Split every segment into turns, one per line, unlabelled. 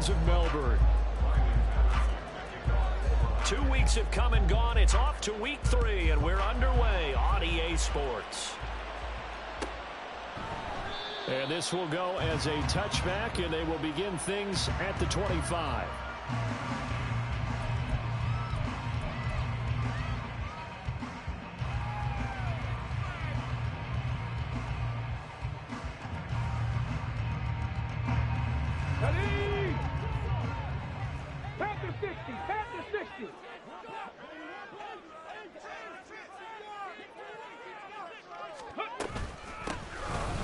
Dolphins of Melbourne. 2 weeks have come and gone. It's off to week 3, and we're underway on EA Sports. And this will go as a touchback, and they will begin things at the 25.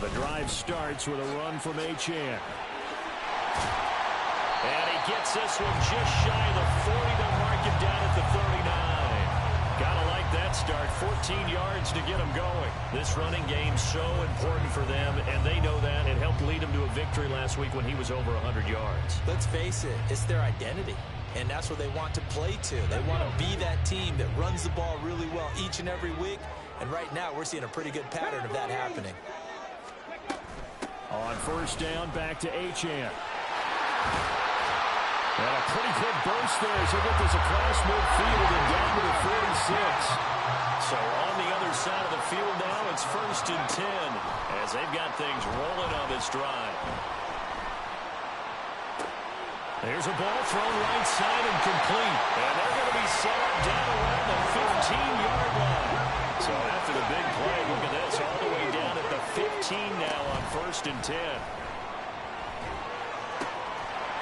The drive starts with a run from Achane. And he gets this one just shy of the 40. They'll mark him down at the 39. Gotta like that start. 14 yards to get him going. This running game's so important for them, and they know that. It helped lead him to a victory last week when he was over 100 yards.
Let's face it, it's their identity. And that's what they want to play to. They want to be that team that runs the ball really well each and every week. And right now, we're seeing a pretty good pattern of that happening.
On first down, back to Achane. And a pretty quick burst there as he gets this across midfield and down to the 46. So on the other side of the field now, it's 1st and 10 as they've got things rolling on this drive. There's a ball thrown right side and complete. And they're going to be set up down around the 15-yard line. So after the big play, look at this, all the way down at the 15 now on 1st and 10.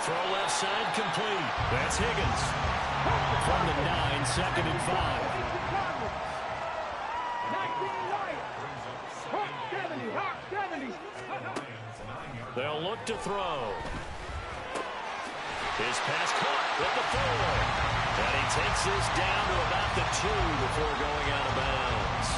Throw left side complete. That's Higgins. From the 9, 2nd and 5. They'll look to throw. His pass caught with the 4. And he takes this down to about the 2 before going out of bounds.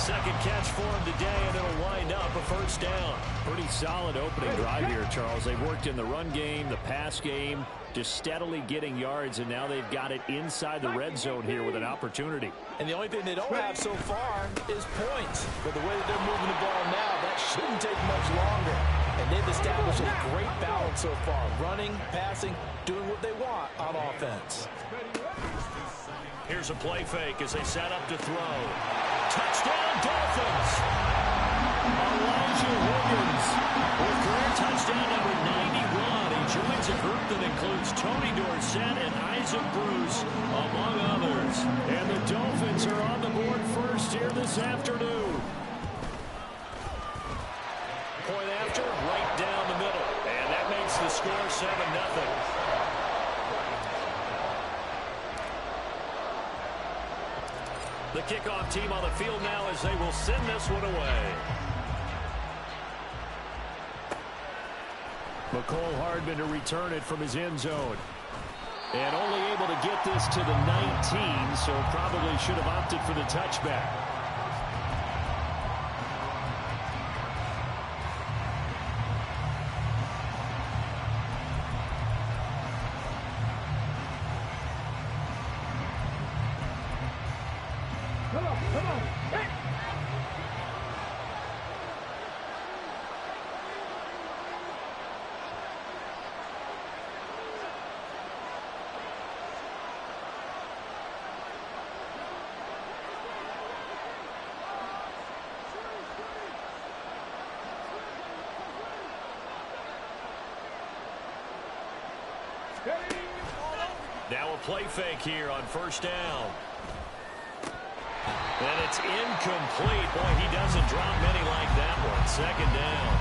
Second catch for him today, and it'll wind up a 1st down. Pretty solid opening drive here, Charles. They've worked in the run game, the pass game, just steadily getting yards, and now they've got it inside the red zone here with an opportunity.
And the only thing they don't have so far is points. But the way that they're moving the ball now, that shouldn't take much longer. And they've established a great balance so far. Running, passing, doing what they want on offense.
Here's a play fake as they set up to throw. Touchdown, Dolphins! Elijah Higgins with career touchdown number 91. He joins a group that includes Tony Dorsett and Isaac Bruce, among others. And the Dolphins are on the board first here this afternoon. Point after, right down the middle. And that makes the score 7-0. The kickoff team on the field now as they will send this one away. McCole Hardman to return it from his end zone. And only able to get this to the 19, so probably should have opted for the touchback. Now a play fake here on 1st down. And it's incomplete. Boy, he doesn't drop many like that one. 2nd down.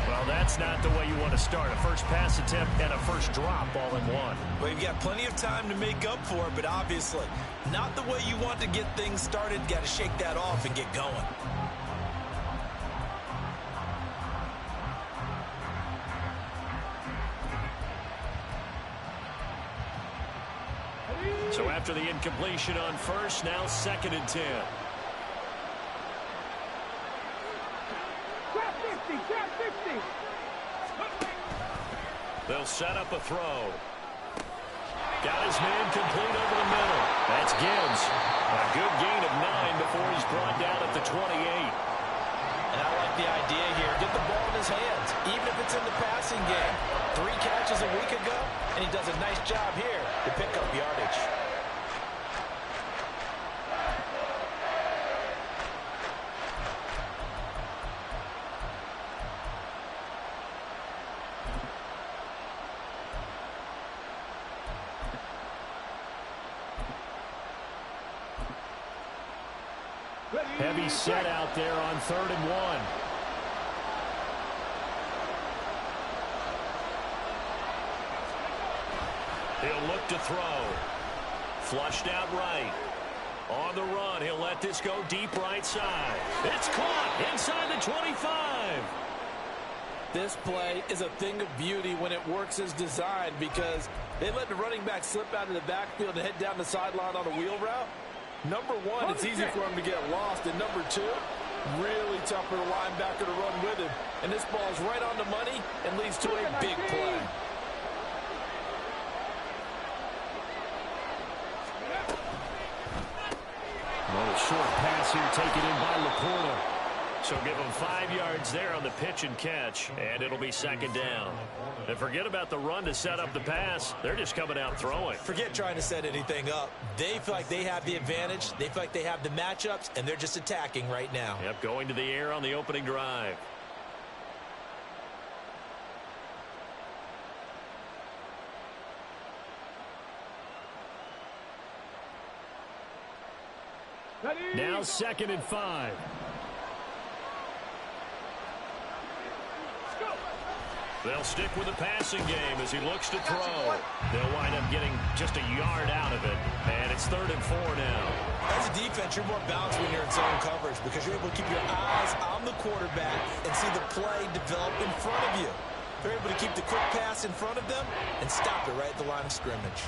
Well, that's not the way you want to start. A first pass attempt and a first drop all in one.
Well, you've got plenty of time to make up for it, but obviously not the way you want to get things started. Got to shake that off and get going.
So after the incompletion on first, now 2nd and 10. They'll set up a throw. Got his man complete over the middle. That's Gibbs. A good gain of 9 before he's brought down at the 28.
And I like the idea here. Get the ball in his hands, even if it's in the passing game. 3 catches a week ago, and he does a nice job here to pick up yardage.
Heavy set out there on 3rd and 1. He'll look to throw. Flushed out right. On the run, he'll let this go deep right side. It's caught inside the 25.
This play is a thing of beauty when it works as designed because they let the running back slip out of the backfield and head down the sideline on a wheel route. Number 1, it's easy for him to get lost. And number 2, really tough for the linebacker to run with him. And this ball's right on the money and leads to a big play.
Well, a short pass here taken in by Laporta. So give him 5 yards there on the pitch and catch, and it'll be 2nd down. And forget about the run to set up the pass. They're just coming out throwing.
Forget trying to set anything up. They feel like they have the advantage. They feel like they have the matchups, and they're just attacking right now.
Yep, going to the air on the opening drive. Now 2nd and 5. They'll stick with the passing game as he looks to throw. They'll wind up getting just a yard out of it. And it's 3rd and 4 now.
As a defense, you're more balanced when you're in zone coverage because you're able to keep your eyes on the quarterback and see the play develop in front of you. They're able to keep the quick pass in front of them and stop it right at the line of scrimmage.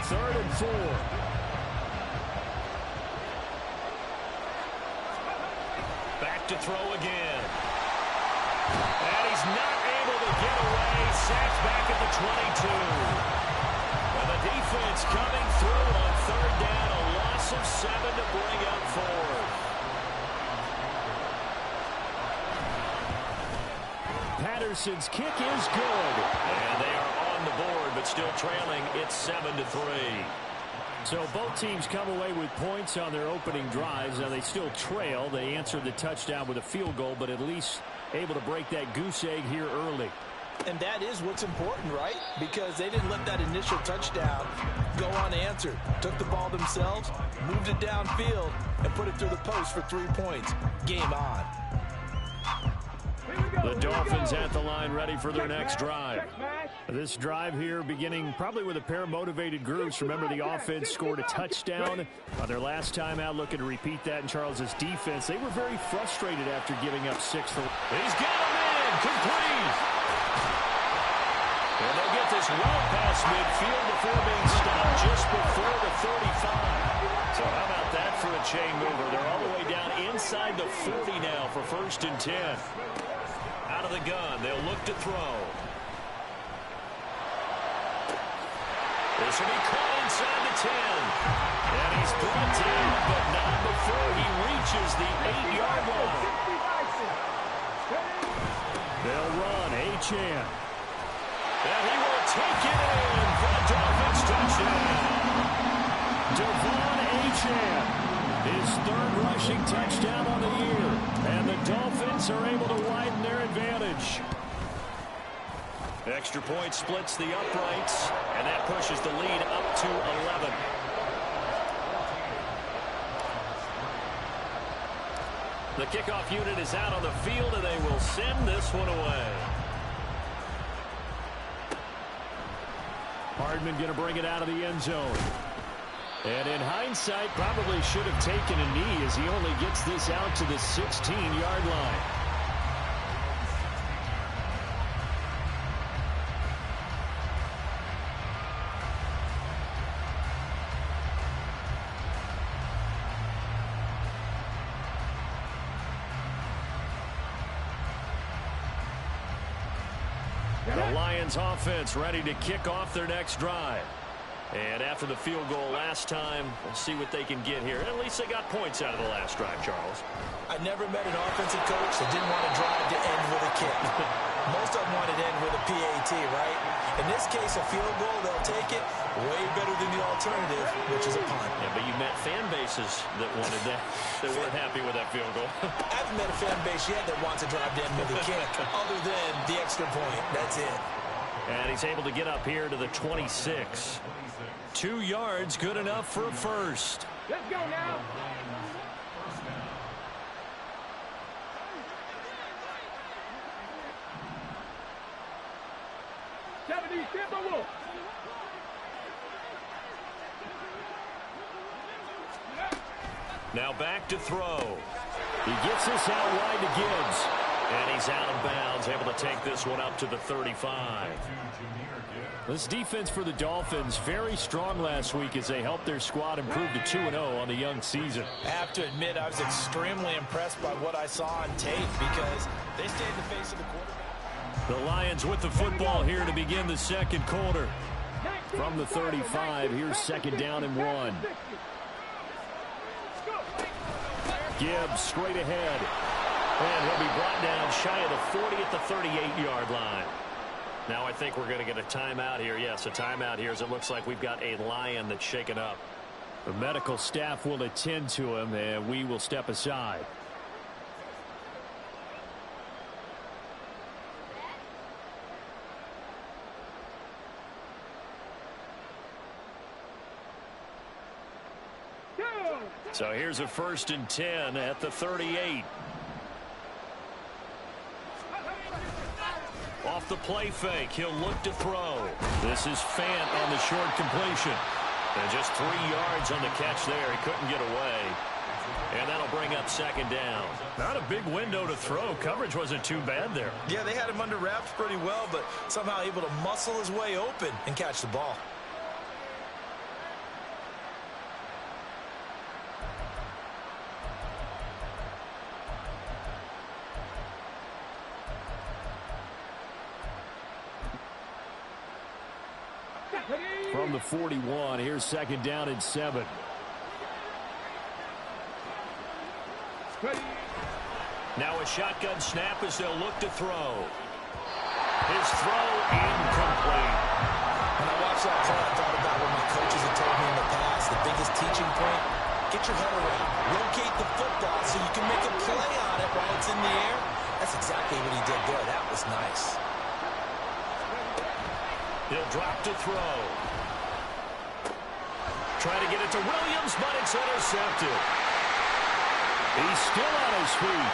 Third and 4. Back to throw again. And he's not able to get away. Sacked back at the 22. And the defense coming through on 3rd down. A loss of 7 to bring up 4th. Patterson's kick is good. And they are on the board, but still trailing. It's 7-3. So both teams come away with points on their opening drives. Now they still trail. They answered the touchdown with a field goal, but at least able to break that goose egg here early.
And that is what's important, right? Because they didn't let that initial touchdown go unanswered. Took the ball themselves, moved it downfield, and put it through the post for 3 points. Game on.
The Dolphins at the line ready for their next drive. This drive here beginning probably with a pair of motivated groups. Remember, the offense scored a touchdown on their last time out, looking to repeat that in Charles's defense. They were very frustrated after giving up 6. He's got him in, complete. And they'll get this well past midfield before being stopped just before the 35. So how about that for a chain mover? They're all the way down inside the 40 now for 1st and 10. Out of the gun, they'll look to throw. This will be caught inside the 10. And he's brought down, but not before he reaches the 8-yard line. They'll run Achane. And he will take it in for a Dolphins touchdown. Devon Achane, his 3rd rushing touchdown on the year. And the Dolphins are able to widen their advantage. Extra point splits the uprights, and that pushes the lead up to 11. The kickoff unit is out on the field, and they will send this one away. Hardman going to bring it out of the end zone. And in hindsight, probably should have taken a knee as he only gets this out to the 16-yard line. The Lions offense ready to kick off their next drive. And after the field goal last time, we'll see what they can get here. At least they got points out of the last drive, Charles.
I never met an offensive coach that didn't want to drive to end with a kick. Most of them wanted to end with a PAT, right? In this case, a field goal, they'll take it way better than the alternative, which is a punt.
Yeah, but you met fan bases that wanted that. They weren't happy with that field goal.
I haven't met a fan base yet that wants to drive to end with a kick, other than the extra point. That's it.
And he's able to get up here to the 26. 2 yards, good enough for a first.
Let's go now.
Now back to throw. He gets this out wide to Gibbs. And he's out of bounds, able to take this one up to the 35. This defense for the Dolphins, very strong last week as they helped their squad improve to 2-0 on the young season.
I have to admit, I was extremely impressed by what I saw on tape because they stayed in the face of the quarterback.
The Lions with the football here to begin the second quarter. From the 35, here's second down and 1. Gibbs straight ahead. And he'll be brought down shy of the 40 at the 38-yard line. Now I think we're going to get a timeout here. Yes, a timeout here as it looks like we've got a Lion that's shaken up. The medical staff will attend to him, and we will step aside. So here's a 1st and 10 at the 38. Off the play fake, he'll look to throw. This is Fant on the short completion. And just 3 yards on the catch there. He couldn't get away. And that'll bring up second down. Not a big window to throw. Coverage wasn't too bad there.
Yeah, they had him under wraps pretty well, but somehow able to muscle his way open and catch the ball.
From the 41, here's second down and 7. Now a shotgun snap as they'll look to throw. His throw incomplete.
When I watched that play, I thought about what my coaches had told me in the past. The biggest teaching point, get your head around. Locate the football so you can make a play on it while it's in the air. That's exactly what he did there. That was nice.
He'll drop to throw. Try to get it to Williams, but it's intercepted. He's still on his feet.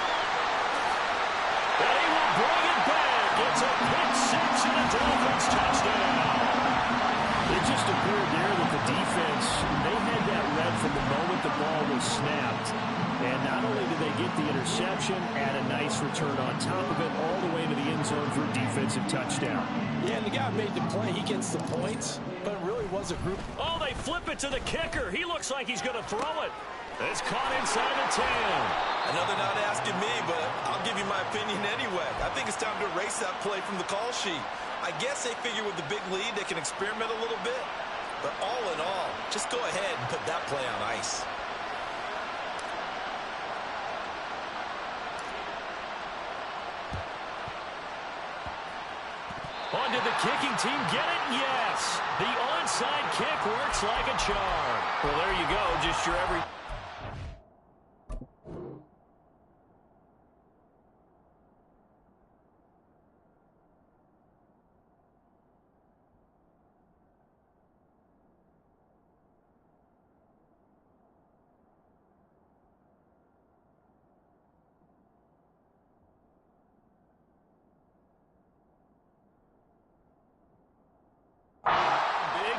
And he will bring it back. It's a pick six and a Dolphins touchdown. It just appeared there that the defense, they had that read from the moment the ball was snapped. And not only did they get the interception, add a nice return on top of it, all the way to the end zone for a defensive touchdown.
Yeah, and the guy made the play. He gets the points, but it really was a group.
Oh, they flip it to the kicker. He looks like he's going to throw it. It's caught inside the 10.
I know they're not asking me, but I'll give you my opinion anyway. I think it's time to erase that play from the call sheet. I guess they figure with the big lead they can experiment a little bit. But all in all, just go ahead and put that play on ice.
On did the kicking team get it? Yes. The onside kick works like a charm. Well, there you go. Just your every...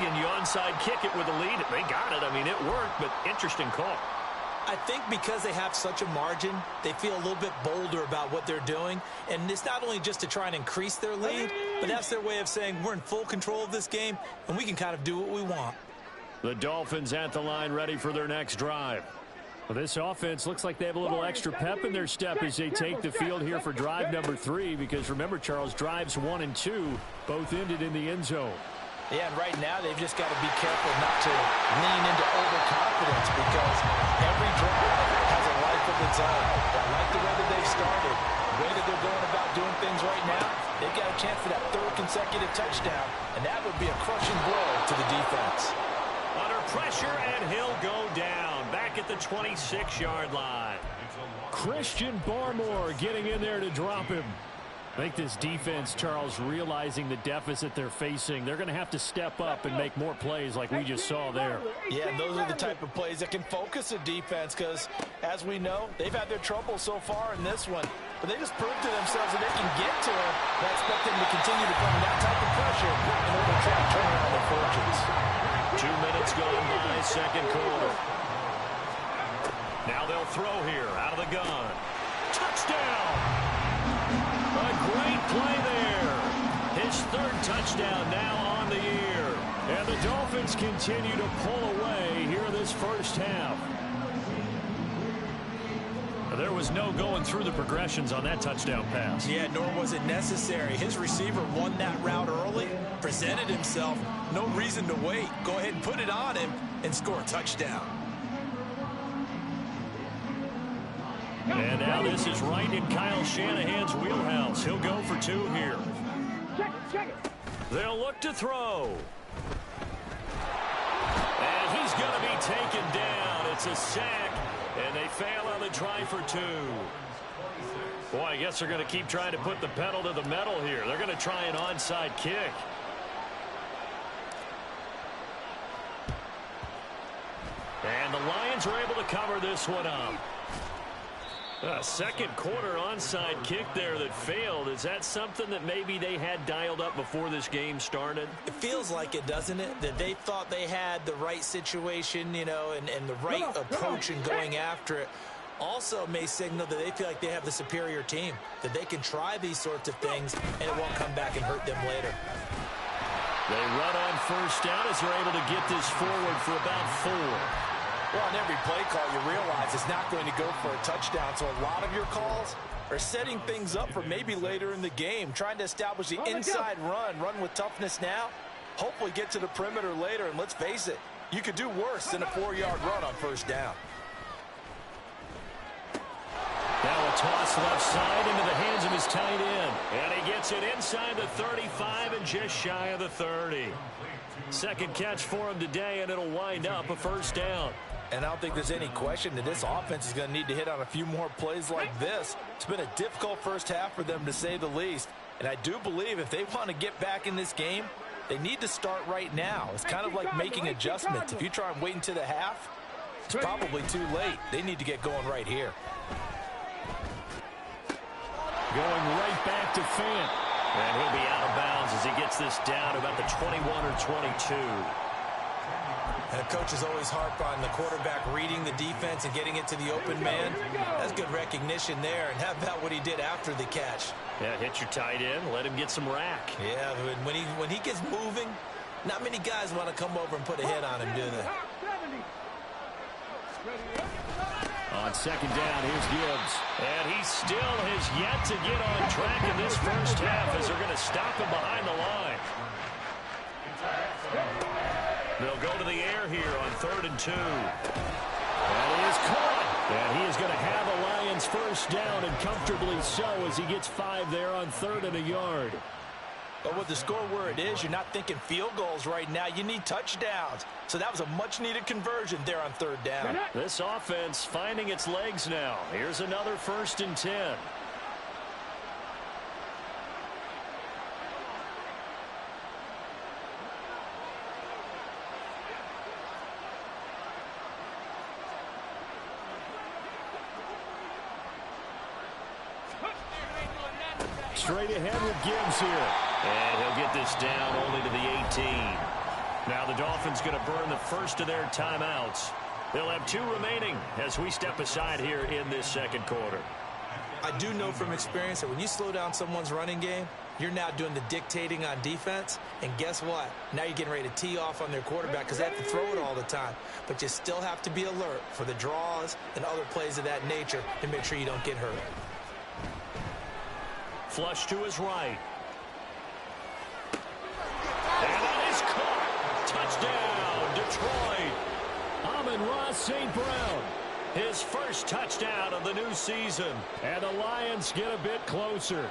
And you onside kick it with a lead. They got it. I mean, it worked, but interesting call.
I think because they have such a margin, they feel a little bit bolder about what they're doing. And it's not only just to try and increase their lead, but that's their way of saying we're in full control of this game, and we can kind of do what we want.
The Dolphins at the line ready for their next drive. Well, this offense looks like they have a little extra pep in their step as they take the field here for drive number 3, because remember, Charles, drives 1 and 2 both ended in the end zone.
Yeah, and right now they've just got to be careful not to lean into overconfidence because every drive has a life of its own. I like the way that they've started, the way that they're going about doing things right now. They've got a chance for that third consecutive touchdown, and that would be a crushing blow to the defense.
Under pressure, and he'll go down back at the 26-yard line.
Christian Barmore getting in there to drop him. I think this defense, Charles, realizing the deficit they're facing, they're going to have to step up and make more plays like we just saw there.
Yeah, and those are the type of plays that can focus a defense because, as we know, they've had their trouble so far in this one. But they just proved to themselves that they can get to it. I expect them to continue to bring that type of pressure in order to try to turn around their fortunes.
2 minutes gone by, second quarter. Now they'll throw here out of the gun. Touchdown! A great play there. His third touchdown now on the year. And the Dolphins continue to pull away here this first half. There was no going through the progressions on that touchdown pass.
Yeah, nor was it necessary. His receiver won that route early, presented himself. No reason to wait. Go ahead and put it on him and score a touchdown.
And now this is right in Kyle Shanahan's wheelhouse. He'll go for two here. They'll look to throw. And he's going to be taken down. It's a sack, and they fail on the try for two. Boy, I guess they're going to keep trying to put the pedal to the metal here. They're going to try an onside kick. And the Lions are able to cover this one up. A second quarter onside kick there that failed. Is that something that maybe they had dialed up before this game started?
It feels like it, doesn't it? That they thought they had the right situation, you know, and the right approach in going after it. Also may signal that they feel like they have the superior team, that they can try these sorts of things and it won't come back and hurt them later.
They run on first down as they're able to get this forward for about 4.
Well, on every play call, you realize it's not going to go for a touchdown, so a lot of your calls are setting things up for maybe later in the game, trying to establish the inside run with toughness now, hopefully get to the perimeter later, and let's face it, you could do worse than a 4-yard run on first down.
Now a toss left side into the hands of his tight end, and he gets it inside the 35 and just shy of the 30. Second catch for him today, and it'll wind up a first down.
And I don't think there's any question that this offense is going to need to hit on a few more plays like this. It's been a difficult first half for them, to say the least. And I do believe if they want to get back in this game, they need to start right now. It's kind of like making adjustments. If you try and wait until the half, it's probably too late. They need to get going right here.
Going right back to Fant. And he'll be out of bounds as he gets this down about the 21 or 22.
And a coach is always harp on the quarterback reading the defense and getting it to the open man. That's good recognition there. And how about what he did after the catch?
Yeah, hit your tight end, let him get some rack.
Yeah, when he gets moving, not many guys want to come over and put a hit on him, do they?
On second down, here's Gibbs. And he still has yet to get on track in this first half as they're going to stop him behind the line. They'll go to the air here on 3rd and 2. And he is caught. And he is going to have the Lions first down, and comfortably so, as he gets 5 there on 3rd and a yard.
But with the score where it is, you're not thinking field goals right now. You need touchdowns. So that was a much-needed conversion there on 3rd down.
This offense finding its legs now. Here's another 1st and 10. Straight ahead with Gibbs here. And he'll get this down only to the 18. Now the Dolphins going to burn the first of their timeouts. They'll have 2 remaining as we step aside here in this second quarter.
I do know from experience that when you slow down someone's running game, you're now doing the dictating on defense. And guess what? Now you're getting ready to tee off on their quarterback because they have to throw it all the time. But you still have to be alert for the draws and other plays of that nature to make sure you don't get hurt.
Flush to his right. And that is caught.
Amon-Ra St. Brown.
His first touchdown of the new season.
And the Lions get a bit closer.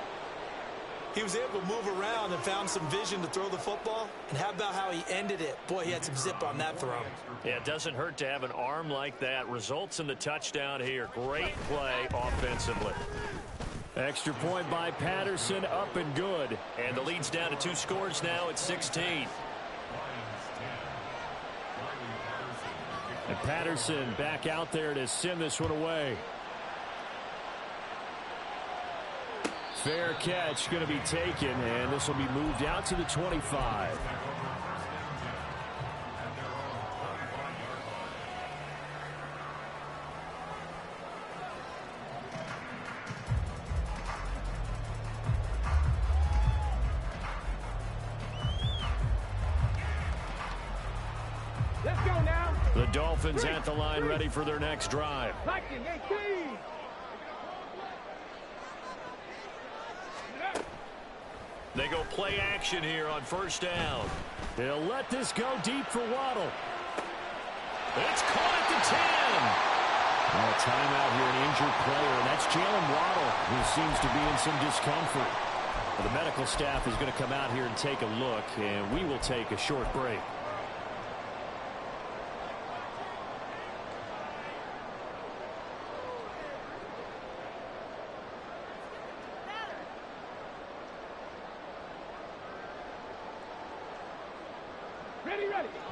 He was able to move around and found some vision to throw the football. And how about how he ended it? Boy, he had some zip on that throw.
Yeah, it doesn't hurt to have an arm like that. Results in the touchdown here. Great play offensively.
Extra point by Patterson, up and good.
And the lead's down to 2 scores now at 16.
And Patterson back out there to send this one away. Fair catch going to be taken, and this will be moved out to the 25.
Let's go now.
The Dolphins at the line, ready for their next drive.
They go play action here on first down.
They'll let this go deep for Waddle.
It's caught at the 10.
A timeout here, an injured player, and that's Jalen Waddle, who seems to be in some discomfort. Well, the medical staff is going to come out here and take a look, and we will take a short break.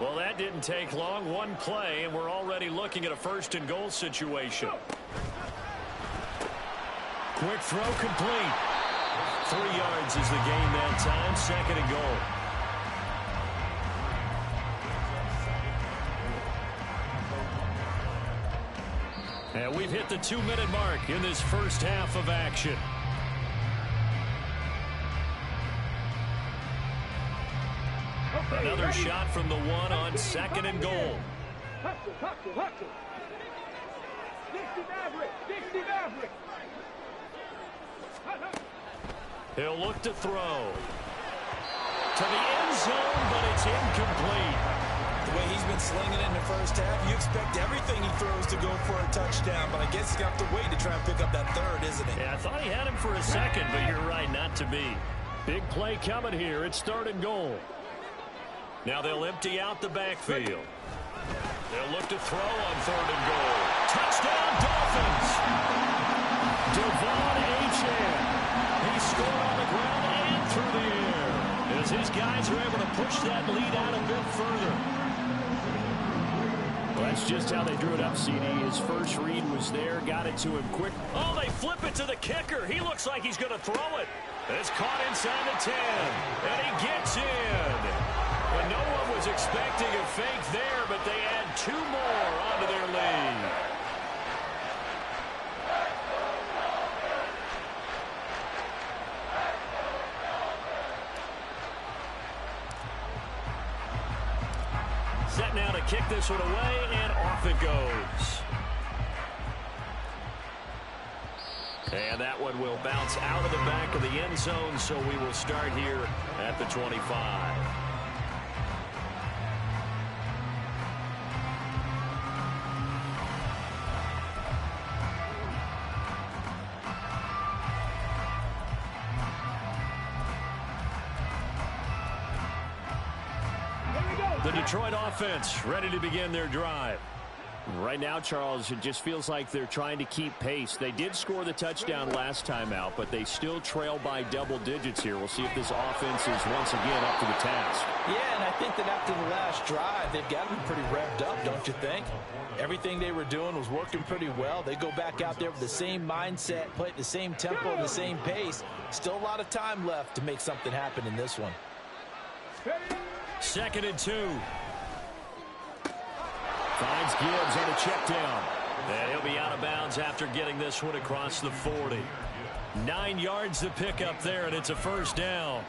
Well, that didn't take long. One play, and we're already looking at a first-and-goal situation.
Quick throw complete.
3 yards is the gain that time. Second and goal. And we've hit the 2-minute mark in this first half of action. Another shot from the 1 on second and goal. He'll look to throw. To the end zone, but it's incomplete.
The way he's been slinging it in the first half, you expect everything he throws to go for a touchdown, but I guess he's going to have to wait to try and pick up that third, isn't he?
Yeah, I thought he had him for a second, but you're right, not to be.
Big play coming here. It's third and goal.
Now they'll empty out the backfield. They'll look to throw on third and goal. Touchdown, Dolphins!
Devon Achane.
He scored on the ground and through the air as his guys are able to push that lead out a bit further.
Well, that's just how they drew it up, CD. His first read was there, got it to him quick.
Oh, they flip it to the kicker. He looks like he's going to throw it. It's caught inside the 10, and he gets in. And no one was expecting a fake there, but they add 2 more onto their lead. Set now to kick this one away, and off it goes. And that one will bounce out of the back of the end zone, so we will start here at the 25. The Detroit offense ready to begin their drive.
Right now, Charles, it just feels like they're trying to keep pace. They did score the touchdown last time out, but they still trail by double digits here. We'll see if this offense is once again up to the task.
Yeah, and I think that after the last drive, they've got to be pretty revved up, don't you think? Everything they were doing was working pretty well. They go back out there with the same mindset, play at the same tempo and the same pace. Still a lot of time left to make something happen in this one.
Second and 2.
Finds Gibbs on the check down.
And he'll be out of bounds after getting this one across the 40. 9 yards to pick up there, and it's a first down.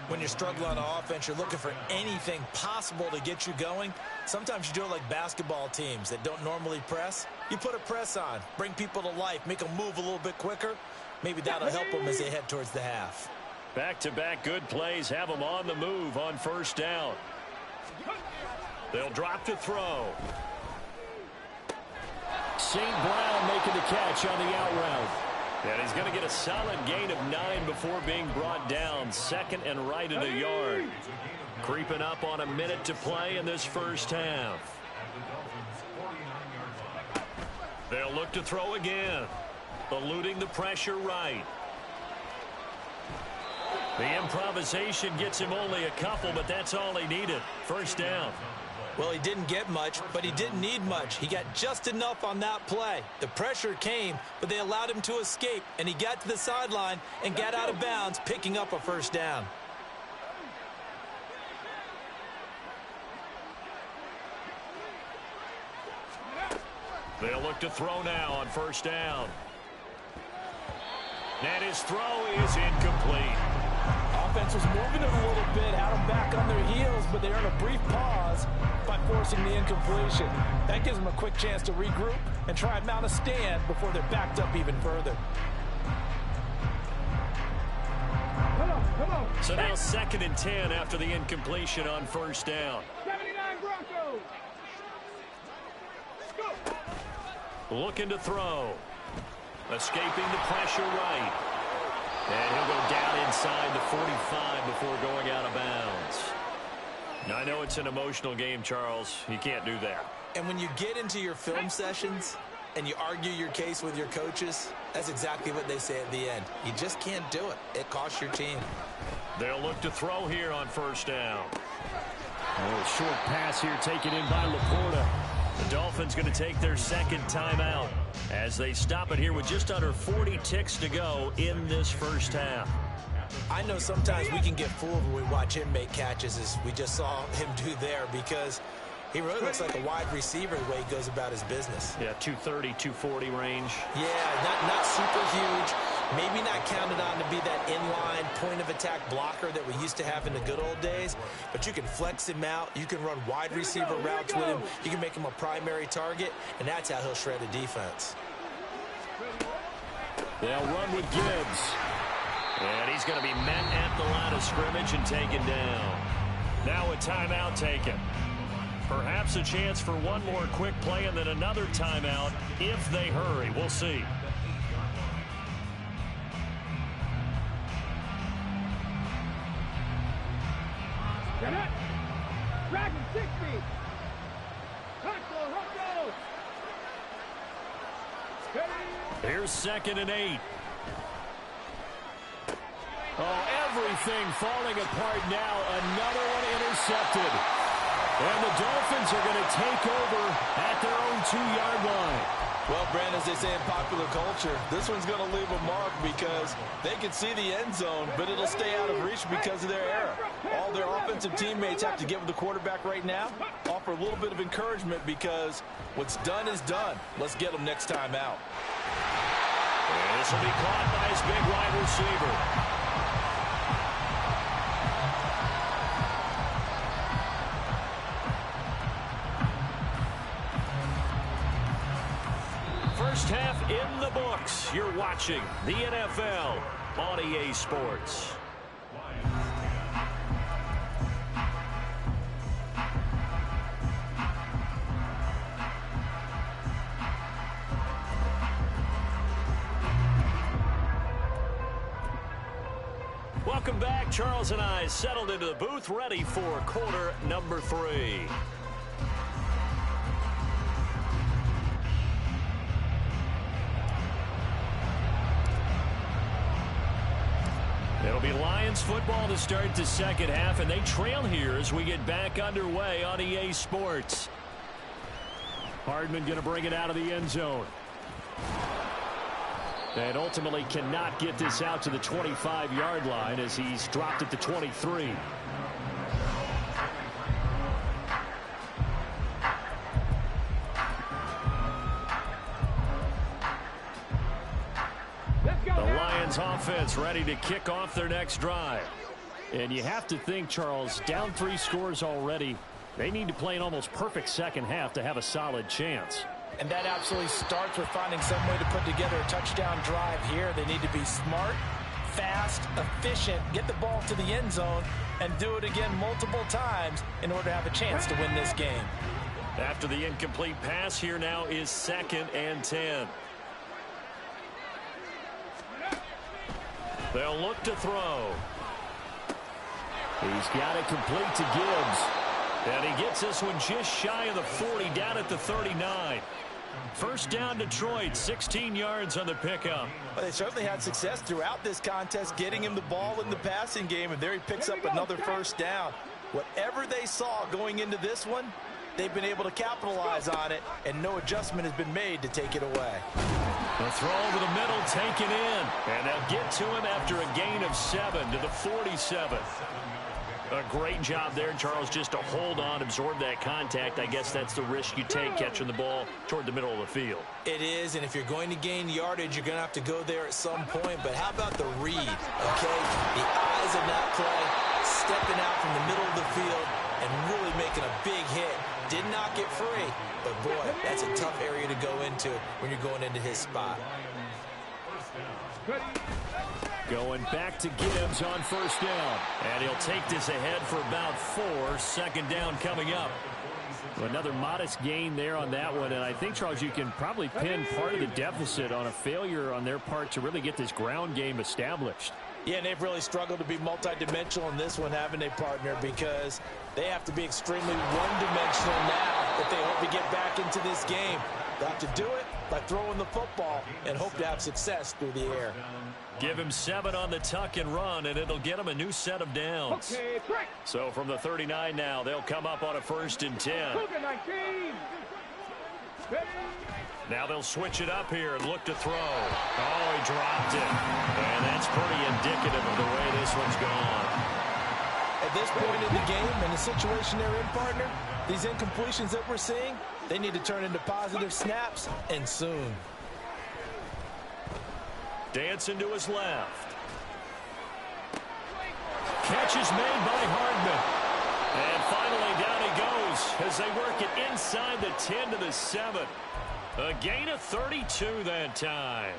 When you're struggling on offense, you're looking for anything possible to get you going. Sometimes you do it like basketball teams that don't normally press. You put a press on, bring people to life, make them move a little bit quicker. Maybe that'll help them as they head towards the half.
Back-to-back good plays have them on the move on first down. They'll drop to throw.
St. Brown making the catch on the out route.
And he's going to get a solid gain of 9 before being brought down. Second and right at a yard. Creeping up on a minute to play in this first half. They'll look to throw again. Eluding the pressure right. The improvisation gets him only a couple, but that's all he needed. First down.
Well, he didn't get much, but he didn't need much. He got just enough on that play. The pressure came, but they allowed him to escape, and he got to the sideline and got out of bounds, picking up a first down.
They'll look to throw now on first down. And his throw is incomplete.
Offense was moving it a little bit, had them back on their heels, but they earned a brief pause by forcing the incompletion. That gives them a quick chance to regroup and try and mount a stand before they're backed up even further.
Come on.
So now 2nd and 10 after the incompletion on first down.
79 Broncos. Go.
Looking to throw. Escaping the pressure right. And he'll go down inside the 45 before going out of bounds. Now, I know it's an emotional game, Charles. You can't do that.
And when you get into your film sessions and you argue your case with your coaches, that's exactly what they say at the end. You just can't do it. It costs your team.
They'll look to throw here on first down.
A little short pass here taken in by Laporta.
The Dolphins going to take their second timeout as they stop it here with just under 40 ticks to go in this first half.
I know sometimes we can get fooled when we watch him make catches, as we just saw him do there, because he really looks like a wide receiver the way he goes about his business.
Yeah, 230, 240 range.
Yeah, not super huge. Maybe not counted on to be that inline point-of-attack blocker that we used to have in the good old days, but you can flex him out. You can run wide receiver routes with him. You can make him a primary target, and that's how he'll shred a defense.
They'll run with Gibbs.
And he's going to be met at the line of scrimmage and taken down. Now a timeout taken. Perhaps a chance for one more quick play and then another timeout if they hurry. We'll see.
Dragon 60. Hustle.
Here's 2nd and 8.
Oh, everything falling apart now. Another one intercepted. And the Dolphins are going to take over at their own 2-yard line.
Well, Brandon, as they say in popular culture, this one's going to leave a mark because they can see the end zone, but it'll stay out of reach because of their error. All their offensive teammates have to get with the quarterback right now, offer a little bit of encouragement because what's done is done. Let's get them next time out.
And this will be caught by his big wide receiver. First half in the books. You're watching the NFL on EA Sports. Welcome back. Charles and I settled into the booth, ready for quarter number 3. It'll be Lions football to start the second half, and they trail here as we get back underway on EA Sports.
Hardman going to bring it out of the end zone. And ultimately cannot get this out to the 25-yard line as he's dropped at the 23.
Offense ready to kick off their next drive.
And you have to think, Charles, down 3 scores already. They need to play an almost perfect second half to have a solid chance.
And that absolutely starts with finding some way to put together a touchdown drive here. They need to be smart, fast, efficient, get the ball to the end zone, and do it again multiple times in order to have a chance to win this game.
After the incomplete pass, here now is 2nd and 10. They'll look to throw.
He's got it complete to Gibbs.
And he gets this one just shy of the 40, down at the 39. First down, Detroit, 16 yards on the pickup.
Well, they certainly had success throughout this contest, getting him the ball in the passing game, and there he picks up another first down. Whatever they saw going into this one, they've been able to capitalize on it, and no adjustment has been made to take it away.
The throw over the middle taken in, and they'll get to him after a gain of 7 to the 47. A great job there, Charles, just to hold on, absorb that contact. I guess that's the risk you take catching the ball toward the middle of the field.
It is, and if you're going to gain yardage, you're going to have to go there at some point. But how about the read, okay? The eyes of that play, stepping out from the middle of the field and really making a big hit. Did not get free, but boy, that's a tough area to go into when you're going into his spot.
Going back to Gibbs on first down.
And he'll take this ahead for about 4. 2nd down coming up.
Another modest gain there on that one, and I think, Charles, you can probably pin part of the deficit on a failure on their part to really get this ground game established.
Yeah, and they've really struggled to be multidimensional in this one, haven't they, partner? Because they have to be extremely one-dimensional now if they hope to get back into this game. They have to do it by throwing the football and hope to have success through the air.
Give him 7 on the tuck and run, and it'll get him a new set of downs. So from the 39 now, they'll come up on a 1st and 10. Now they'll switch it up here and look to throw. Oh, he dropped it. And that's pretty indicative of the way this one's gone.
At this point in the game and the situation they're in, partner, these incompletions that we're seeing, they need to turn into positive snaps, and soon.
Dancing to his left. Catch is made by Hardman. And finally down he goes as they work it inside the 10 to the 7. A gain of 32 that time.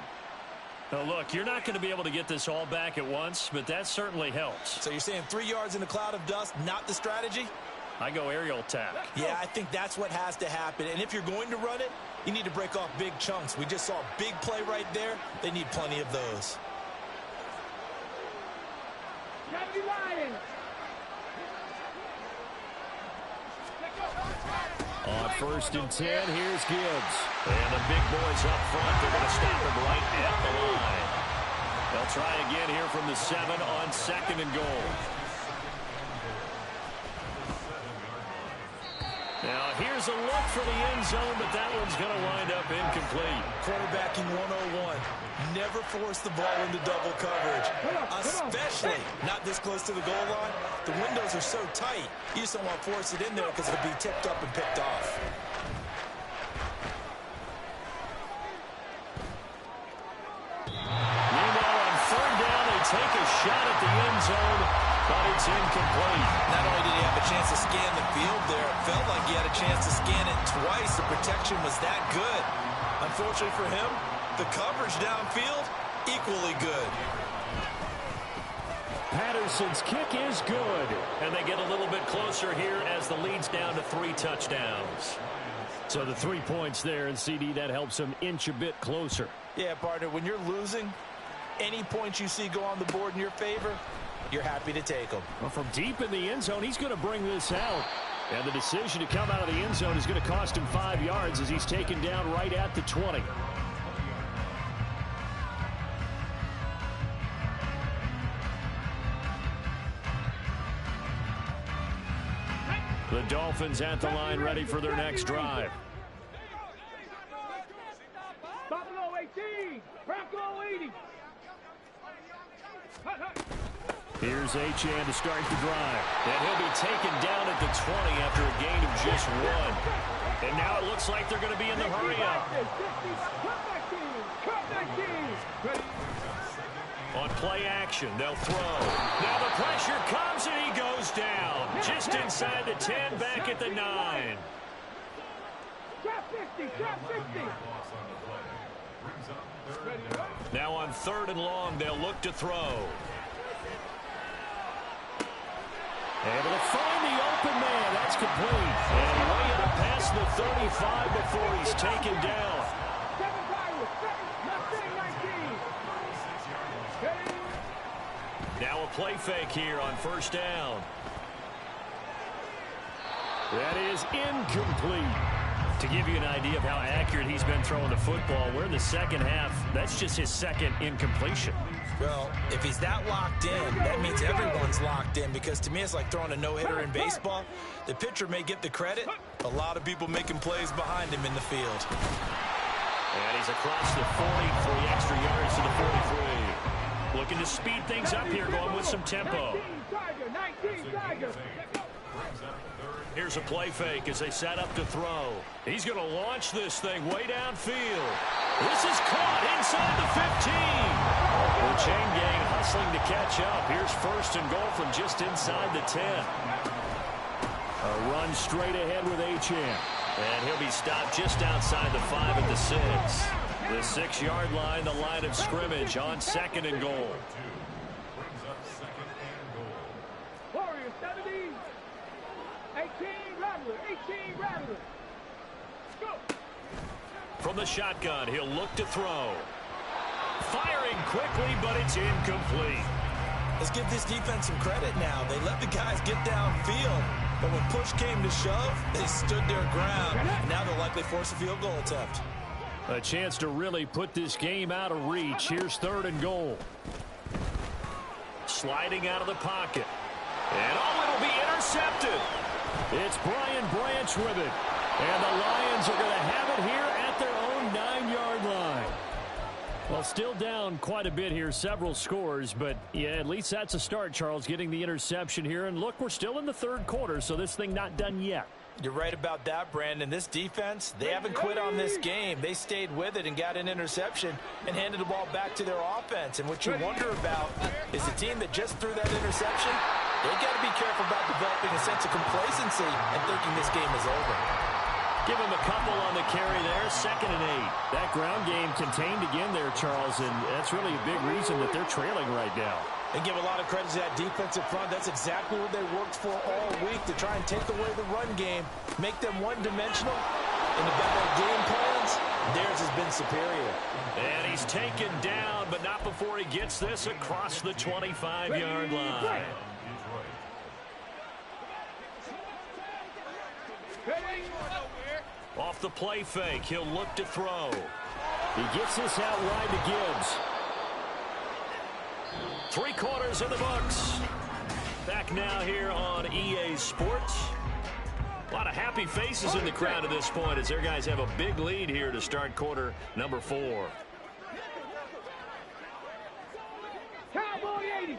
Now look, you're not going to be able to get this all back at once, but that certainly helps.
So you're saying 3 yards in a cloud of dust, not the strategy?
I go aerial attack.
Yeah, I think that's what has to happen. And if you're going to run it, you need to break off big chunks. We just saw a big play right there. They need plenty of those.
On 1st and 10, here's Gibbs.
And the big boys up front, they're going to stop him right at the line. They'll try again here from the 7 on 2nd and goal. Now, here's a look for the end zone, but that one's going to wind up incomplete.
Quarterbacking 101. Never force the ball into double coverage, especially not this close to the goal line. The windows are so tight, you just don't want to force it in there because it'll be tipped up and picked off.
Meanwhile, on 3rd down, they take a shot at the end zone, but it's incomplete.
Not only did he have a chance to scan the field there, it felt like he had a chance to scan it twice. The protection was that good. Unfortunately for him, the coverage downfield, equally good.
Patterson's kick is good.
And they get a little bit closer here as the lead's down to 3 touchdowns.
So the 3 points there, and CD, that helps them inch a bit closer.
Yeah, partner, when you're losing, any points you see go on the board in your favor, you're happy to take them.
Well, from deep in the end zone, he's going to bring this out. And the decision to come out of the end zone is going to cost him 5 yards as he's taken down right at the 20. The Dolphins at the line, ready for their next drive.
Buffalo 18, Bronco 80.
Here's Achane to start the drive.
And he'll be taken down at the 20 after a gain of just 1. And now it looks like they're going to be in the hurry-up. On play action, they'll throw. Now the pressure comes and he goes down. Just inside the 10, back at the 9. Now on 3rd and long, they'll look to throw. Able to find the open man. That's complete. And way up past the 35 before he's taken down. Now a play fake here on first down.
That is incomplete. To give you an idea of how accurate he's been throwing the football, we're in the second half. That's just his second incompletion.
Well, if he's that locked in, that means everyone's locked in, because to me it's like throwing a no-hitter in baseball. The pitcher may get the credit. A lot of people making plays behind him in the field.
And he's across the 40, 3 extra yards to the 43. Looking to speed things up here, going with some tempo. Here's a play fake as they set up to throw. He's going to launch this thing way downfield. This is caught inside the 15. The chain gang hustling to catch up. Here's first and goal from just inside the 10.
A run straight ahead with Achane.
And he'll be stopped just outside the 5 at the 6. The 6-yard line, the line of scrimmage on second and goal.
Warriors 70. 18 Rattler. Go.
From the shotgun, he'll look to throw. Firing quickly, but it's incomplete.
Let's give this defense some credit now. They let the guys get downfield, but when push came to shove, they stood their ground. Now they'll likely force a field goal attempt.
A chance to really put this game out of reach. Here's third and goal.
Sliding out of the pocket. And it'll be intercepted.
It's Brian Branch with it. And the Lions are going to have it here at their own 9-yard line. Well, still down quite a bit here, several scores, but yeah, at least that's a start, Charles, getting the interception here. And look, we're still in the third quarter, so this thing not done yet.
You're right about that, Brandon. This defense, they haven't quit on this game. They stayed with it and got an interception and handed the ball back to their offense. And what you wonder about is the team that just threw that interception, they got to be careful about developing a sense of complacency and thinking this game is over.
Give him a couple on the carry there, 2nd and 8.
That ground game contained again there, Charles, and that's really a big reason that they're trailing right now.
And give a lot of credit to that defensive front. That's exactly what they worked for all week, to try and take away the run game, make them one-dimensional. In the battle of game plans, theirs has been superior.
And he's taken down, but not before he gets this across the 25-yard line. Off the play fake, he'll look to throw.
He gets this out wide to Gibbs.
3 quarters in the books. Back now here on EA Sports. A lot of happy faces in the crowd at this point as their guys have a big lead here to start quarter number 4.
Cowboy 80.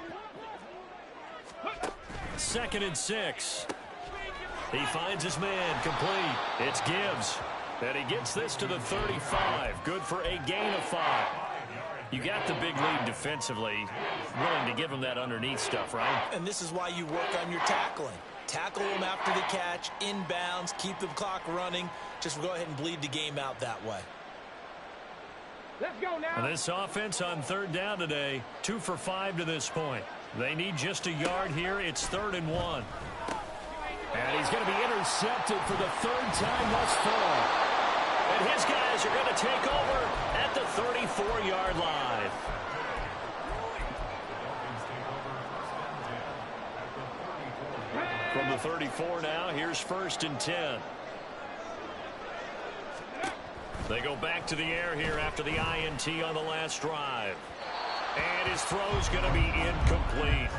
2nd and 6. He finds his man, complete. It's Gibbs. And he gets this to the 35. Good for a gain of 5. You got the big lead defensively. Willing to give him that underneath stuff, right?
And this is why you work on your tackling. Tackle them after the catch, inbounds, keep the clock running. Just go ahead and bleed the game out that way.
Let's go now.
And this offense on 3rd down today, 2 for 5 to this point. They need just a yard here. It's 3rd and 1.
And he's going to be intercepted for the 3rd time thus far.
And his guys are going to take over at the 34-yard line. From the 34 now, here's 1st and 10. They go back to the air here after the INT on the last drive. And his throw's going to be incomplete.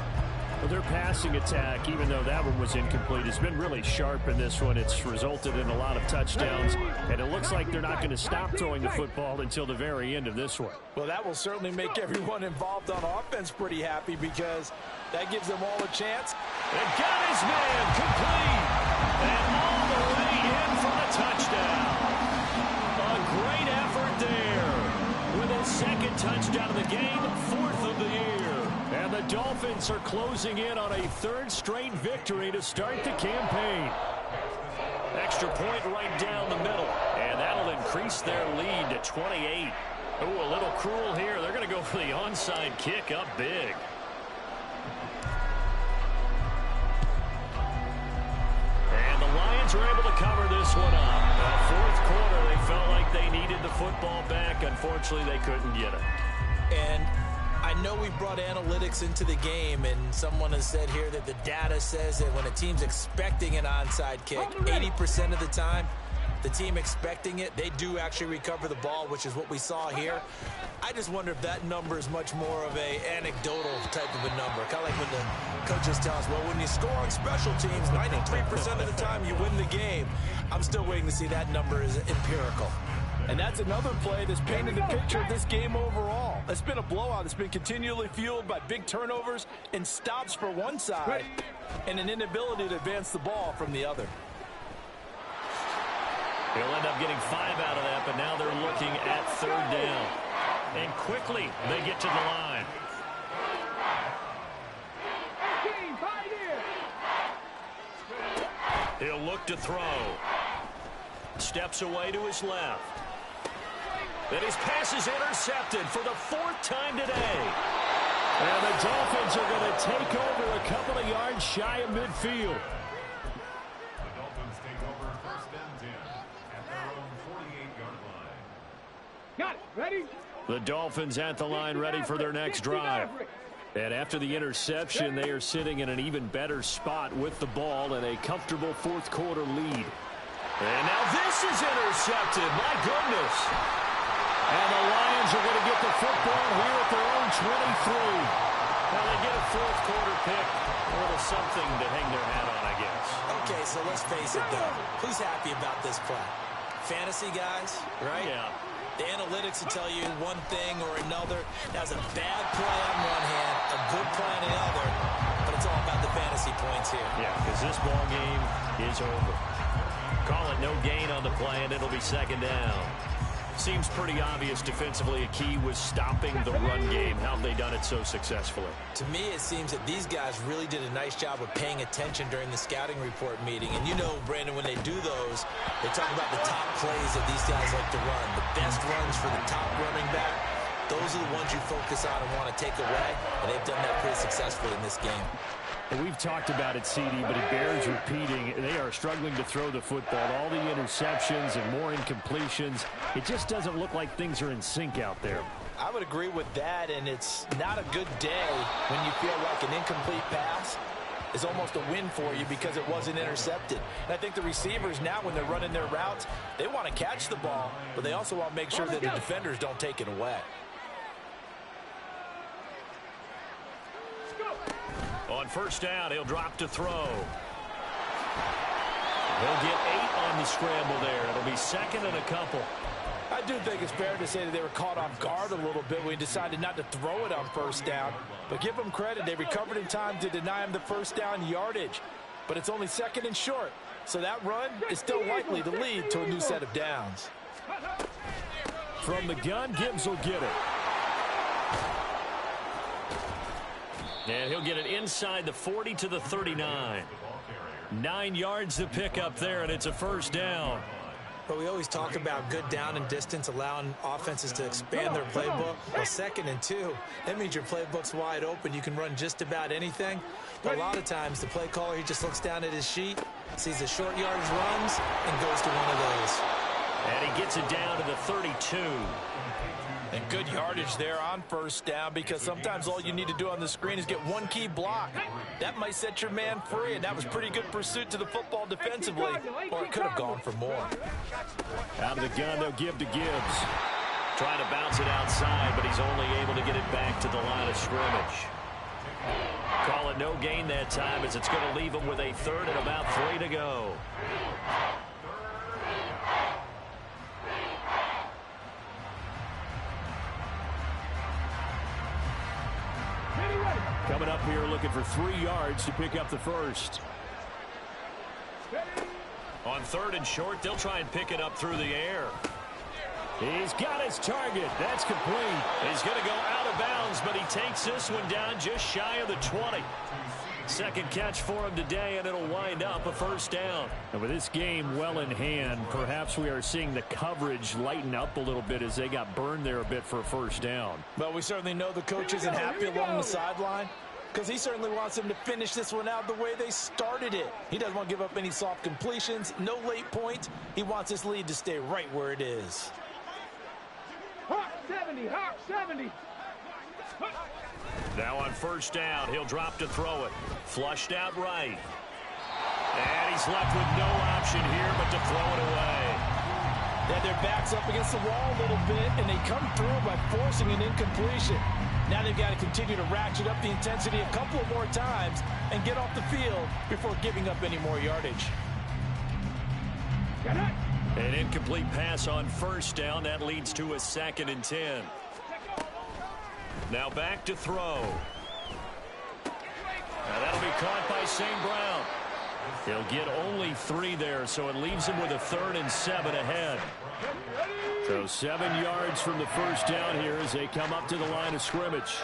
Well, their passing attack, even though that one was incomplete, has been really sharp in this one. It's resulted in a lot of touchdowns, and it looks like they're not going to stop throwing the football until the very end of this one.
Well, that will certainly make everyone involved on offense pretty happy, because that gives them all a chance.
And got his man complete. And all the way in for the touchdown. A great effort there. With a 2nd touchdown of the game, 4th of the year. And the Dolphins are closing in on a 3rd straight victory to start the campaign. Extra point right down the middle. And that'll increase their lead to 28. Oh, a little cruel here. They're going to go for the onside kick up big. And the Lions are able to
cover this one up. Fourth quarter, they felt like they needed the football back. Unfortunately, they couldn't get it.
And I know we brought analytics into the game, and someone has said here that the data says that when a team's expecting an onside kick, 80% of the time, the team expecting it, they do actually recover the ball, which is what we saw here. I just wonder if that number is much more of a anecdotal type of a number. Kind of like when the coaches tell us, well, when you score on special teams, 93% of the time you win the game. I'm still waiting to see that number is empirical.
And that's another play that's painted the picture of this game overall. It's been a blowout. It's been continually fueled by big turnovers and stops for one side and an inability to advance the ball from the other.
He'll end up getting 5 out of that, but now they're looking at third down. And quickly, they get to the line. He'll look to throw. Steps away to his left. Then his pass is intercepted for the 4th time today. And the Dolphins are going to take over a couple of yards shy of midfield.
The Dolphins take over first and 10 at their own 48-yard line.
Got it. Ready?
The Dolphins at the line ready for their next drive. And after the interception, they are sitting in an even better spot with the ball and a comfortable fourth quarter lead. And now this is intercepted. My goodness. And the Lions are going to get the football here at their own 23. Now they get a fourth quarter pick. A little something to hang their hat on, I guess.
Okay, so let's face it, though. Who's happy about this play? Fantasy guys, right?
Yeah.
The analytics will tell you one thing or another. That was a bad play on one hand, a good play on the other, but it's all about the fantasy points here.
Yeah, because this ball game is over. Call it no gain on the play, and it'll be second down. Seems pretty obvious defensively a key was stopping the run game. How have they done it so successfully?
To me, it seems that these guys really did a nice job of paying attention during the scouting report meeting. And you know, Brandon, when they do those, they talk about the top plays that these guys like to run. The best runs for the top running back, those are the ones you focus on and want to take away. And they've done that pretty successfully in this game.
Well, we've talked about it, CD, but it bears repeating. They are struggling to throw the football. All the interceptions and more incompletions. It just doesn't look like things are in sync out there.
I would agree with that, and it's not a good day when you feel like an incomplete pass is almost a win for you because it wasn't intercepted. And I think the receivers now, when they're running their routes, they want to catch the ball, but they also want to make sure that the defenders don't take it away.
On first down, he'll drop to throw. He'll get 8 on the scramble there. It'll be second and a couple.
I do think it's fair to say that they were caught off guard a little bit when he decided not to throw it on first down. But give them credit. They recovered in time to deny him the first down yardage. But it's only second and short. So that run is still likely to lead to a new set of downs.
From the gun, Gibbs will get it. And he'll get it inside the 40 to the 39. 9 yards to pick up there, and it's a first down.
But we always talk about good down and distance, allowing offenses to expand their playbook. Well, second and 2, that means your playbook's wide open. You can run just about anything. But a lot of times, the play caller, he just looks down at his sheet, sees the short yardage runs, and goes to one of those.
And he gets it down to the 32.
And good yardage there on first down, because sometimes all you need to do on the screen is get one key block. That might set your man free, and that was pretty good pursuit to the football defensively, or it could have gone for more.
Out of the gun, they'll give to Gibbs. Trying to bounce it outside, but he's only able to get it back to the line of scrimmage. Call it no gain that time, as it's going to leave him with a third and about 3 to go. Coming up here looking for 3 yards to pick up the first. On third and short, they'll try and pick it up through the air. He's got his target. That's complete. He's going to go out of bounds, but he takes this one down just shy of the 20. Second catch for him today, and it'll wind up a first down. And with this game well in hand, perhaps we are seeing the coverage lighten up a little bit as they got burned there a bit for a first down.
Well, we certainly know the coach isn't happy along the sideline. because he certainly wants them to finish this one out the way they started it. He doesn't want to give up any soft completions, no late points. He wants this lead to stay right where it is.
Hawk 70, Hawk 70.
Now on first down, he'll drop to throw it. Flushed out right. And he's left with no option here but to throw it away.
Yeah, their back's up against the wall a little bit, and they come through by forcing an incompletion. Now they've got to continue to ratchet up the intensity a couple of more times and get off the field before giving up any more yardage.
An incomplete pass on first down. That leads to a 2nd and 10. Now back to throw. Now that'll be caught by St. Brown. He'll get only 3 there, so it leaves him with a 3rd and 7 ahead.
So 7 yards from the first down here as they come up to the line of scrimmage.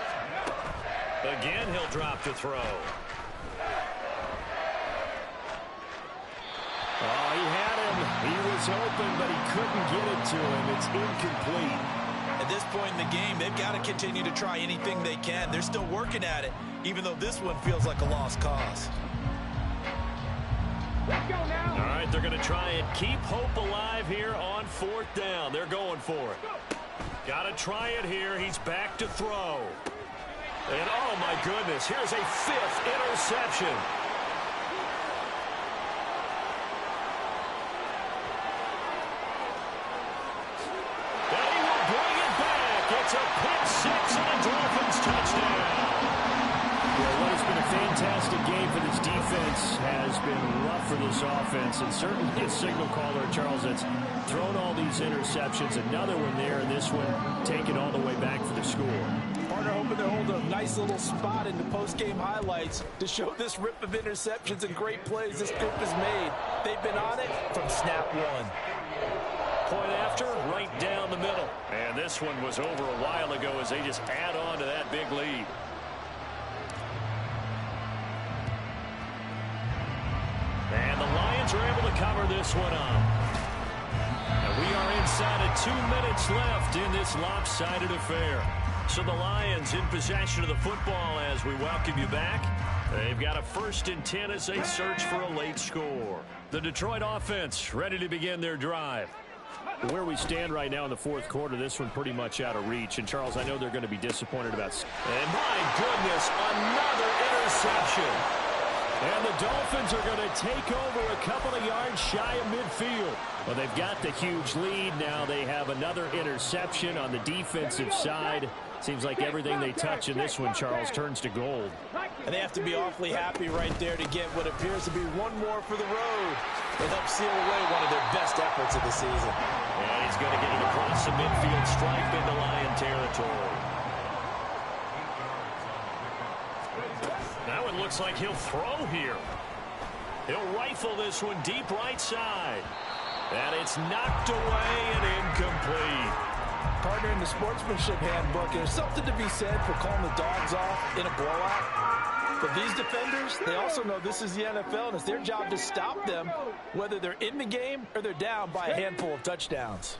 Again, he'll drop to throw.
Oh, he had him. He was open, but he couldn't get it to him. It's incomplete.
At this point in the game, they've got to continue to try anything they can. They're still working at it, even though this one feels like a lost cause.
Let's go now.
All right, they're going to try and keep hope alive here on 4th down. They're going for it. Got to try it here. He's back to throw. And, oh, my goodness, here's a 5th interception. And he will bring it back. It's a pick 6 and a Dolphins touchdown.
Well, what has been a fantastic game for this defense has been rough for this offense, and certainly a signal caller, Charles, that's thrown all these interceptions. Another one there, and this one taken all the way back for the score.
Partner hoping to hold a nice little spot in the post-game highlights to show this rip of interceptions and great plays this group has made. They've been on it from snap one.
Point after, right down the middle. And this one was over a while ago as they just add on to that big lead. And the Lions are able to cover this one up. And we are inside of 2 minutes left in this lopsided affair. So the Lions in possession of the football as we welcome you back. They've got a 1st and 10 as they search for a late score. The Detroit offense ready to begin their drive.
Where we stand right now in the 4th quarter, this one pretty much out of reach. And, Charles, I know they're going to be disappointed about...
And my goodness, another interception.
And the Dolphins are going to take over a couple of yards shy of midfield. Well, they've got the huge lead. Now they have another interception on the defensive side. Seems like everything they touch in this one, Charles, turns to gold.
And they have to be awfully happy right there to get what appears to be one more for the road. It helps seal away one of their best efforts of the season.
And he's going to get it across the midfield stripe into Lion territory. Now it looks like he'll throw here. He'll rifle this one deep right side. And it's knocked away and incomplete.
Partner, in the sportsmanship handbook, there's something to be said for calling the dogs off in a blowout. But these defenders, they also know this is the NFL, and it's their job to stop them, whether they're in the game or they're down by a handful of touchdowns.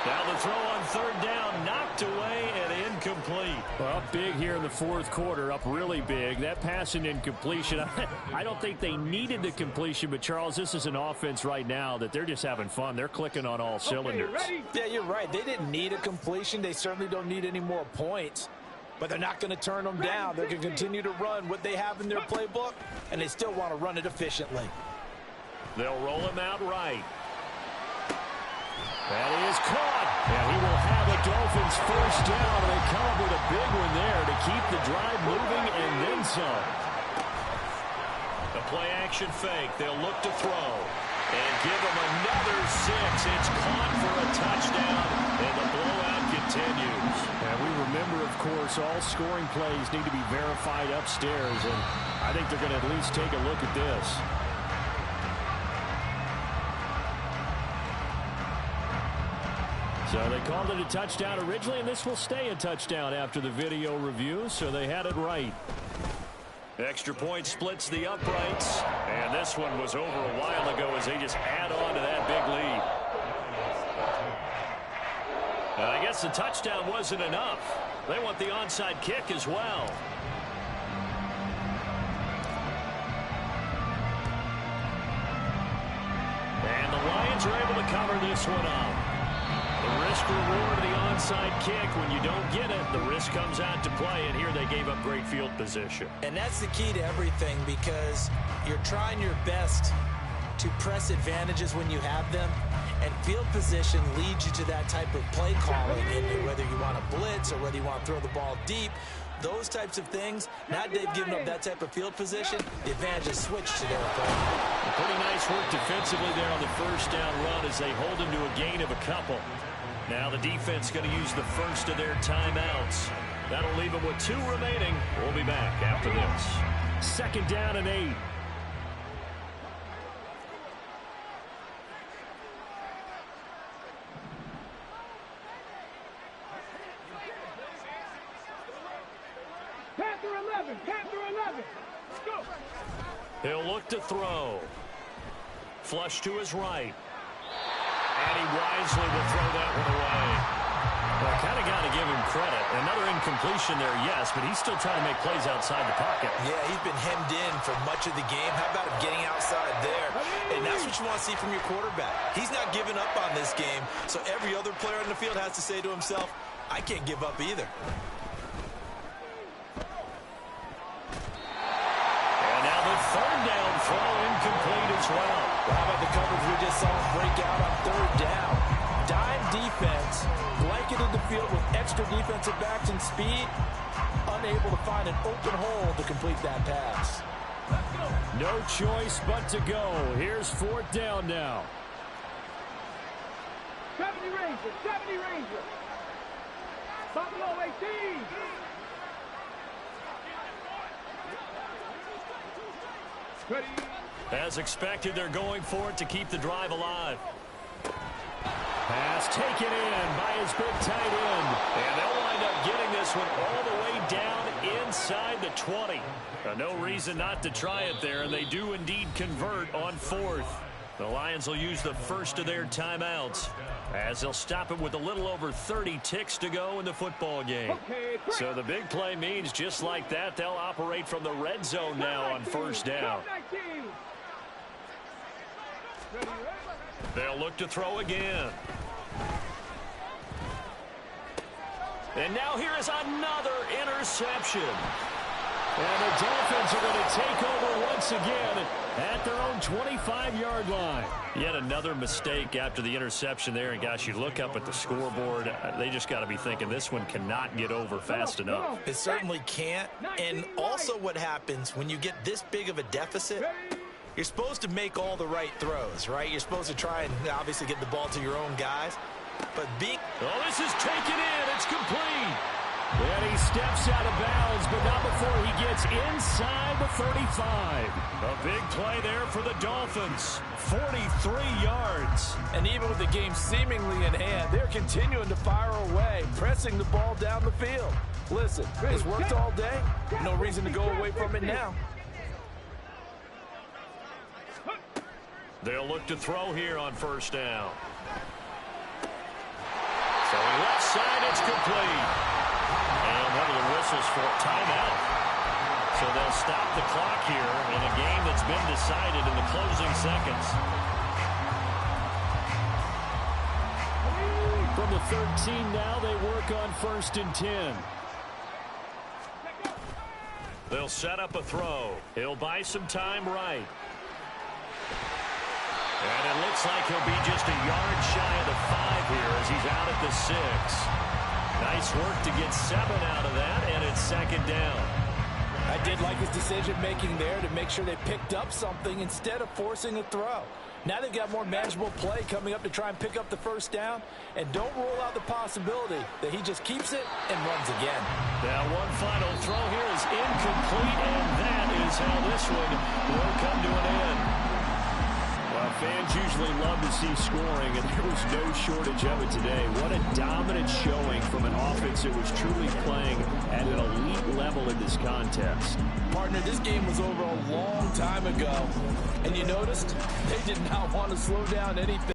Now the throw on 3rd down, knocked away and incomplete.
Well, big here in the 4th quarter, up really big. That pass and incompletion, I don't think they needed the completion, but, Charles, this is an offense right now that they're just having fun. They're clicking on all cylinders.
Yeah, you're right. They didn't need a completion. They certainly don't need any more points. But they're not going to turn them down. They're going to continue to run what they have in their playbook, and they still want to run it efficiently.
They'll roll him out right.
That is caught. And he will have a Dolphins 1st down. They come up with a big one there to keep the drive moving and then some.
The play action fake. They'll look to throw. And give him another 6. It's caught for a touchdown. And the blowout continues.
And we remember, of course, all scoring plays need to be verified upstairs. And I think they're going to at least take a look at this. So they called it a touchdown originally, and this will stay a touchdown after the video review, so they had it right.
Extra point splits the uprights, and this one was over a while ago as they just add on to that big lead. I guess the touchdown wasn't enough.
They want the onside kick as well. And the Lions are able to cover this one up. The risk reward of the onside kick. When you don't get it, the risk comes out to play, and here they gave up great field position.
And that's the key to everything, because you're trying your best to press advantages when you have them, and field position leads you to that type of play calling, and whether you want to blitz or whether you want to throw the ball deep, those types of things. Now they've given up that type of field position, the advantage is switched to their opponent.
Pretty nice work defensively there on the first down run as they hold him to a gain of a couple. Now the defense going to use the first of their timeouts. That'll leave them with 2 remaining. We'll be back after this. Second down and 8.
Panther 11, Panther 11. Go.
He'll look to throw. Flush to his right. And he wisely will throw that one away. Well, I kind of got to give him credit. Another incompletion there, yes, but he's still trying to make plays outside the pocket.
Yeah, he's been hemmed in for much of the game. How about him getting outside there? And that's what you want to see from your quarterback. He's not giving up on this game, so every other player on the field has to say to himself, I can't give up either.
And now the third down throw incomplete as well.
How about the coverage we just saw break out on third down? Dime defense, blanketed the field with extra defensive backs and speed, unable to find an open hole to complete that pass.
No choice but to go. Here's fourth down now.
70 Ranger, 70 Ranger. Buffalo 18. Ready.
As expected, they're going for it to keep the drive alive. Pass taken in by his big tight end. And they'll wind up getting this one all the way down inside the 20. No reason not to try it there, and they do indeed convert on fourth. The Lions will use the first of their timeouts, as they'll stop it with a little over 30 ticks to go in the football game. So the big play means just like that, they'll operate from the red zone now on first down. They'll look to throw again. And now here is another interception. And the Dolphins are going to take over once again at their own 25-yard line. Yet another mistake after the interception there. And, gosh, you look up at the scoreboard. They just got to be thinking this one cannot get over fast enough.
It certainly can't. And also what happens when you get this big of a deficit, you're supposed to make all the right throws, right? You're supposed to try and obviously get the ball to your own guys. But
oh, this is taken in. It's complete. And he steps out of bounds, but not before he gets inside the 35. A big play there for the Dolphins. 43 yards.
And even with the game seemingly in hand, they're continuing to fire away, pressing the ball down the field. Listen, it's worked all day. No reason to go away from it now.
They'll look to throw here on first down. So left side, it's complete. And one of the whistles for a timeout. So they'll stop the clock here in a game that's been decided in the closing seconds. From the 13 now, they work on first and 10. They'll set up a throw. He'll buy some time right. And it looks like he'll be just a yard shy of the 5 here as he's out at the 6. Nice work to get 7 out of that, and it's second down.
I did like his decision-making there to make sure they picked up something instead of forcing a throw. Now they've got more manageable play coming up to try and pick up the first down, and don't rule out the possibility that he just keeps it and runs again.
Now one final throw here is incomplete, and that is how this one will come to an end. Well, fans usually love to see scoring, and there was no shortage of it today. What a dominant showing from an offense that was truly playing at an elite level in this contest.
Partner, this game was over a long time ago, and you noticed they did not want to slow down anything.